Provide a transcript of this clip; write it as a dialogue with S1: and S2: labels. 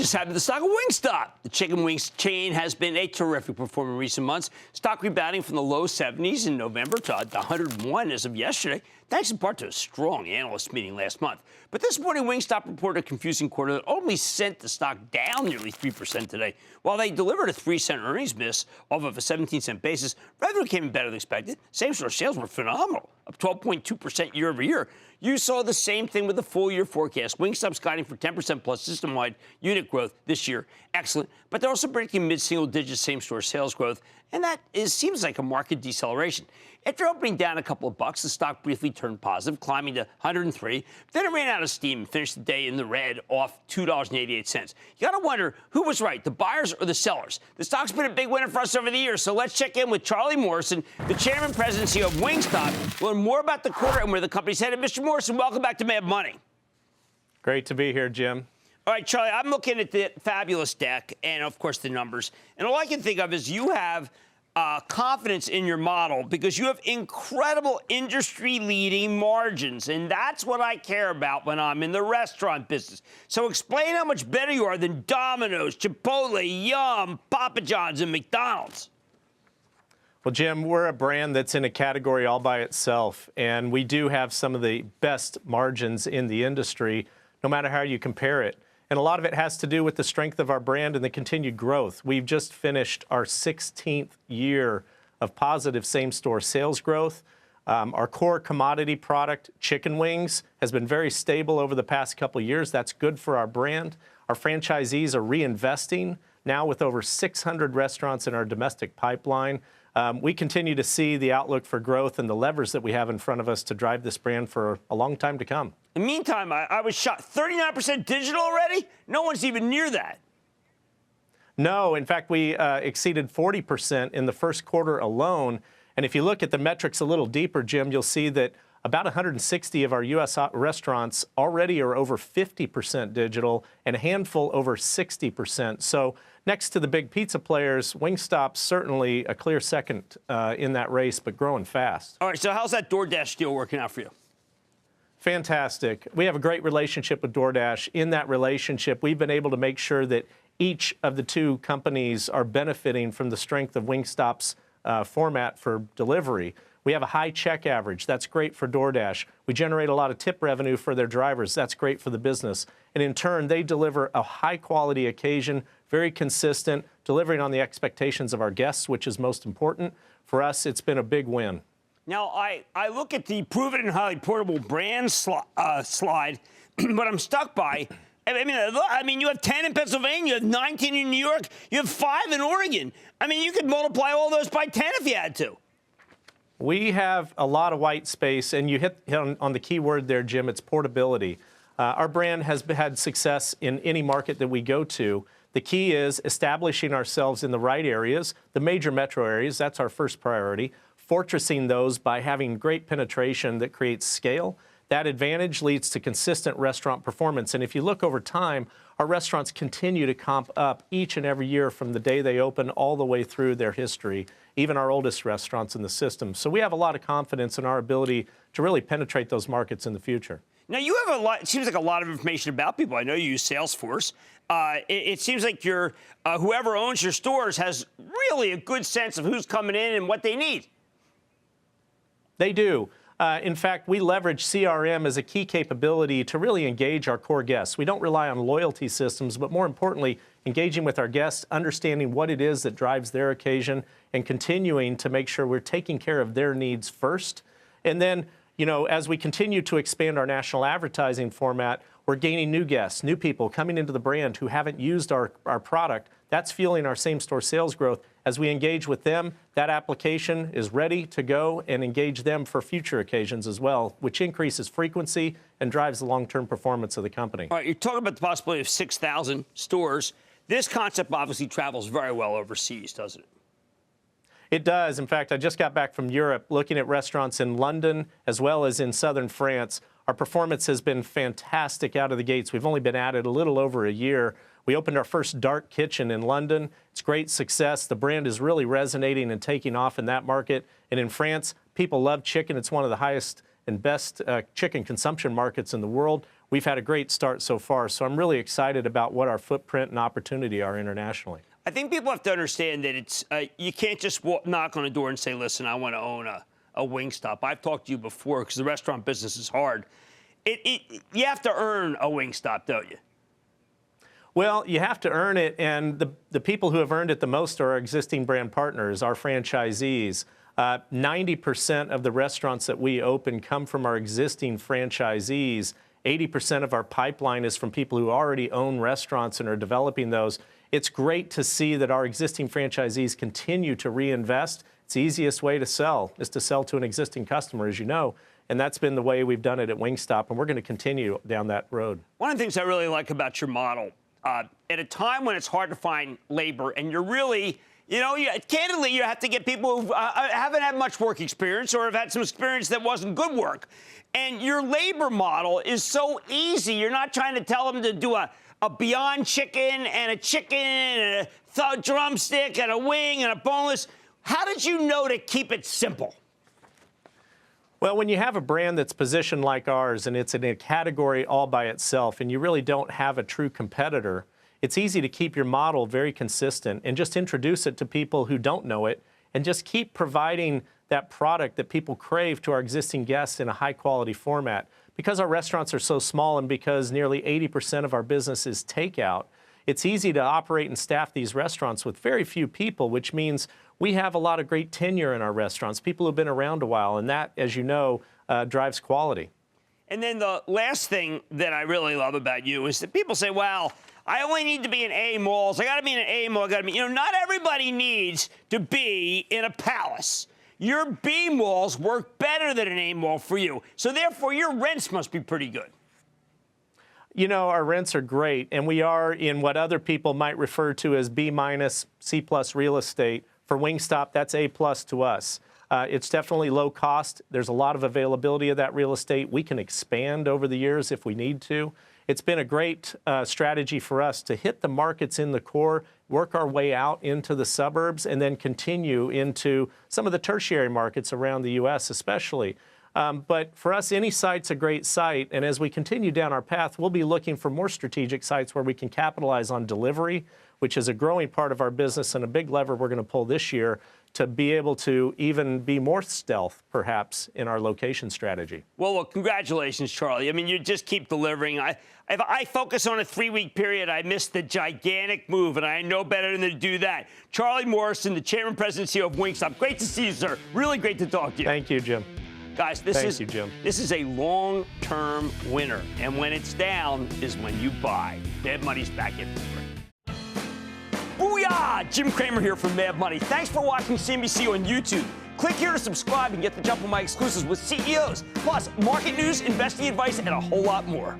S1: just happened to the stock of Wingstop. The chicken wings chain has been a terrific performer in recent months. Stock rebounding from the low 70s in November to 101 as of yesterday, thanks in part to a strong analyst meeting last month. But this morning, Wingstop reported a confusing quarter that only sent the stock down nearly 3% today. While they delivered a 3-cent earnings miss off of a 17-cent basis, revenue came in better than expected. Same-store sales were phenomenal, up 12.2% year over year. You saw the same thing with the full-year forecast. Wingstop's guiding for 10% plus system-wide unit growth this year. Excellent. But they're also predicting mid-single-digit same-store sales growth, and that seems like a market deceleration. After opening down a couple of bucks, the stock briefly turned positive, climbing to 103. Then it ran out of steam and finished the day in the red, off $2.88. You got to wonder who was right, the buyers or the sellers. The stock's been a big winner for us over the years, so let's check in with Charlie Morrison, the chairman, president, CEO of Wingstop, learn more about the quarter and where the company's headed. Mr. Morrison, welcome back to Mad Money.
S2: Great to be here, Jim.
S1: All right, Charlie, I'm looking at the fabulous deck and, of course, the numbers. And all I can think of is you have confidence in your model because you have incredible industry-leading margins, and that's what I care about when I'm in the restaurant business. So explain how much better you are than Domino's, Chipotle, Yum, Papa John's, and McDonald's.
S2: Well, Jim, we're a brand that's in a category all by itself, and we do have some of the best margins in the industry, no matter how you compare it. And a lot of it has to do with the strength of our brand and the continued growth. We've just finished our 16th year of positive same-store sales growth. Our core commodity product, chicken wings, has been very stable over the past couple of years. That's good for our brand. Our franchisees are reinvesting now with over 600 restaurants in our domestic pipeline. We continue to see the outlook for growth and the levers that we have in front of us to drive this brand for a long time to come.
S1: In the meantime, I was shocked. 39% digital already? No one's even near that.
S2: No, in fact, we exceeded 40% in the first quarter alone. And if you look at the metrics a little deeper, Jim, you'll see that about 160 of our U.S. restaurants already are over 50% digital and a handful over 60%. So next to the big pizza players, Wingstop's certainly a clear second in that race, but growing fast.
S1: All right, so how's that DoorDash deal working out for you?
S2: Fantastic. We have a great relationship with DoorDash. In that relationship, we've been able to make sure that each of the two companies are benefiting from the strength of Wingstop's format for delivery. We have a high check average. That's great for DoorDash. We generate a lot of tip revenue for their drivers. That's great for the business. And in turn, they deliver a high-quality occasion, very consistent, delivering on the expectations of our guests, which is most important. For us, it's been a big win.
S1: Now, I look at the proven and highly portable brand slide, but I'm stuck by. I mean, you have 10 in Pennsylvania, you have 19 in New York, you have 5 in Oregon. I mean, you could multiply all those by 10 if you had to.
S2: We have a lot of white space, and you hit on the key word there, Jim. It's portability. Our brand has had success in any market that we go to. The key is establishing ourselves in the right areas, the major metro areas. That's our first priority. Fortressing those by having great penetration that creates scale. That advantage leads to consistent restaurant performance. And if you look over time, our restaurants continue to comp up each and every year from the day they open all the way through their history, even our oldest restaurants in the system. So we have a lot of confidence in our ability to really penetrate those markets in the future.
S1: Now, you have a lot, it seems like a lot of information about people. I know you use Salesforce. It seems like whoever owns your stores has really a good sense of who's coming in and what they need.
S2: They do. In fact, we leverage CRM as a key capability to really engage our core guests. We don't rely on loyalty systems, but more importantly, engaging with our guests, understanding what it is that drives their occasion, and continuing to make sure we're taking care of their needs first. And then, you know, as we continue to expand our national advertising format, we're gaining new guests, new people coming into the brand who haven't used our product. That's fueling our same-store sales growth. As we engage with them, that application is ready to go and engage them for future occasions as well, which increases frequency and drives the long-term performance of the company.
S1: All right, you're talking about the possibility of 6,000 stores. This concept obviously travels very well overseas, doesn't it?
S2: It does. In fact, I just got back from Europe looking at restaurants in London as well as in southern France. Our performance has been fantastic out of the gates. We've only been at it a little over a year. We opened our first dark kitchen in London. It's great success. The brand is really resonating and taking off in that market. And in France, people love chicken. It's one of the highest and best chicken consumption markets in the world. We've had a great start so far, so I'm really excited about what our footprint and opportunity are internationally.
S1: I think people have to understand that it's you can't just knock on a door and say, listen, I want to own a Wingstop. I've talked to you before because the restaurant business is hard. You have to earn a Wingstop, don't you?
S2: Well, you have to earn it, and the people who have earned it the most are our existing brand partners, our franchisees. 90% of the restaurants that we open come from our existing franchisees. 80% of our pipeline is from people who already own restaurants and are developing those. It's great to see that our existing franchisees continue to reinvest. It's the easiest way to sell is to sell to an existing customer, as you know, and that's been the way we've done it at Wingstop, and we're going to continue down that road. One
S1: of the things I really like about your model, at a time when it's hard to find labor and you're really, candidly, you have to get people who haven't had much work experience or have had some experience that wasn't good work. And your labor model is so easy. You're not trying to tell them to do a Beyond Chicken and a drumstick and a wing and a boneless. How did you know to keep it simple?
S2: Well, when you have a brand that's positioned like ours and it's in a category all by itself and you really don't have a true competitor, it's easy to keep your model very consistent and just introduce it to people who don't know it and just keep providing that product that people crave to our existing guests in a high-quality format. Because our restaurants are so small and because nearly 80% of our business is takeout, it's easy to operate and staff these restaurants with very few people, which means we have a lot of great tenure in our restaurants, people who've been around a while, and that, as you know, drives quality.
S1: And then the last thing that I really love about you is that people say, well, I only need to be in A malls. I got to be in an A mall. I got to be, not everybody needs to be in a Palace. Your B malls work better than an A mall for you. So therefore, your rents must be pretty good.
S2: Our rents are great, and we are in what other people might refer to as B-, C+ real estate. For Wingstop, that's A+ to us. It's definitely low cost. There's a lot of availability of that real estate. We can expand over the years if we need to. It's been a great strategy for us to hit the markets in the core, work our way out into the suburbs, and then continue into some of the tertiary markets around the U.S. especially. But for us, any site's a great site, and as we continue down our path, we'll be looking for more strategic sites where we can capitalize on delivery, which is a growing part of our business and a big lever we're going to pull this year to be able to even be more stealth, perhaps, in our location strategy.
S1: Well, look, congratulations, Charlie. I mean, you just keep delivering. If I focus on a 3-week period, I missed the gigantic move, and I know better than to do that. Charlie Morrison, the Chairman, President, CEO of Wingstop. Great to see you, sir. Really great to talk to you.
S2: Thank you, Jim.
S1: Guys, this is a long-term winner, and when it's down is when you buy. Mad Money's back in. Booyah! Jim Cramer here from Mad Money. Thanks for watching CNBC on YouTube. Click here to subscribe and get the jump on my exclusives with CEOs, plus market news, investing advice, and a whole lot more.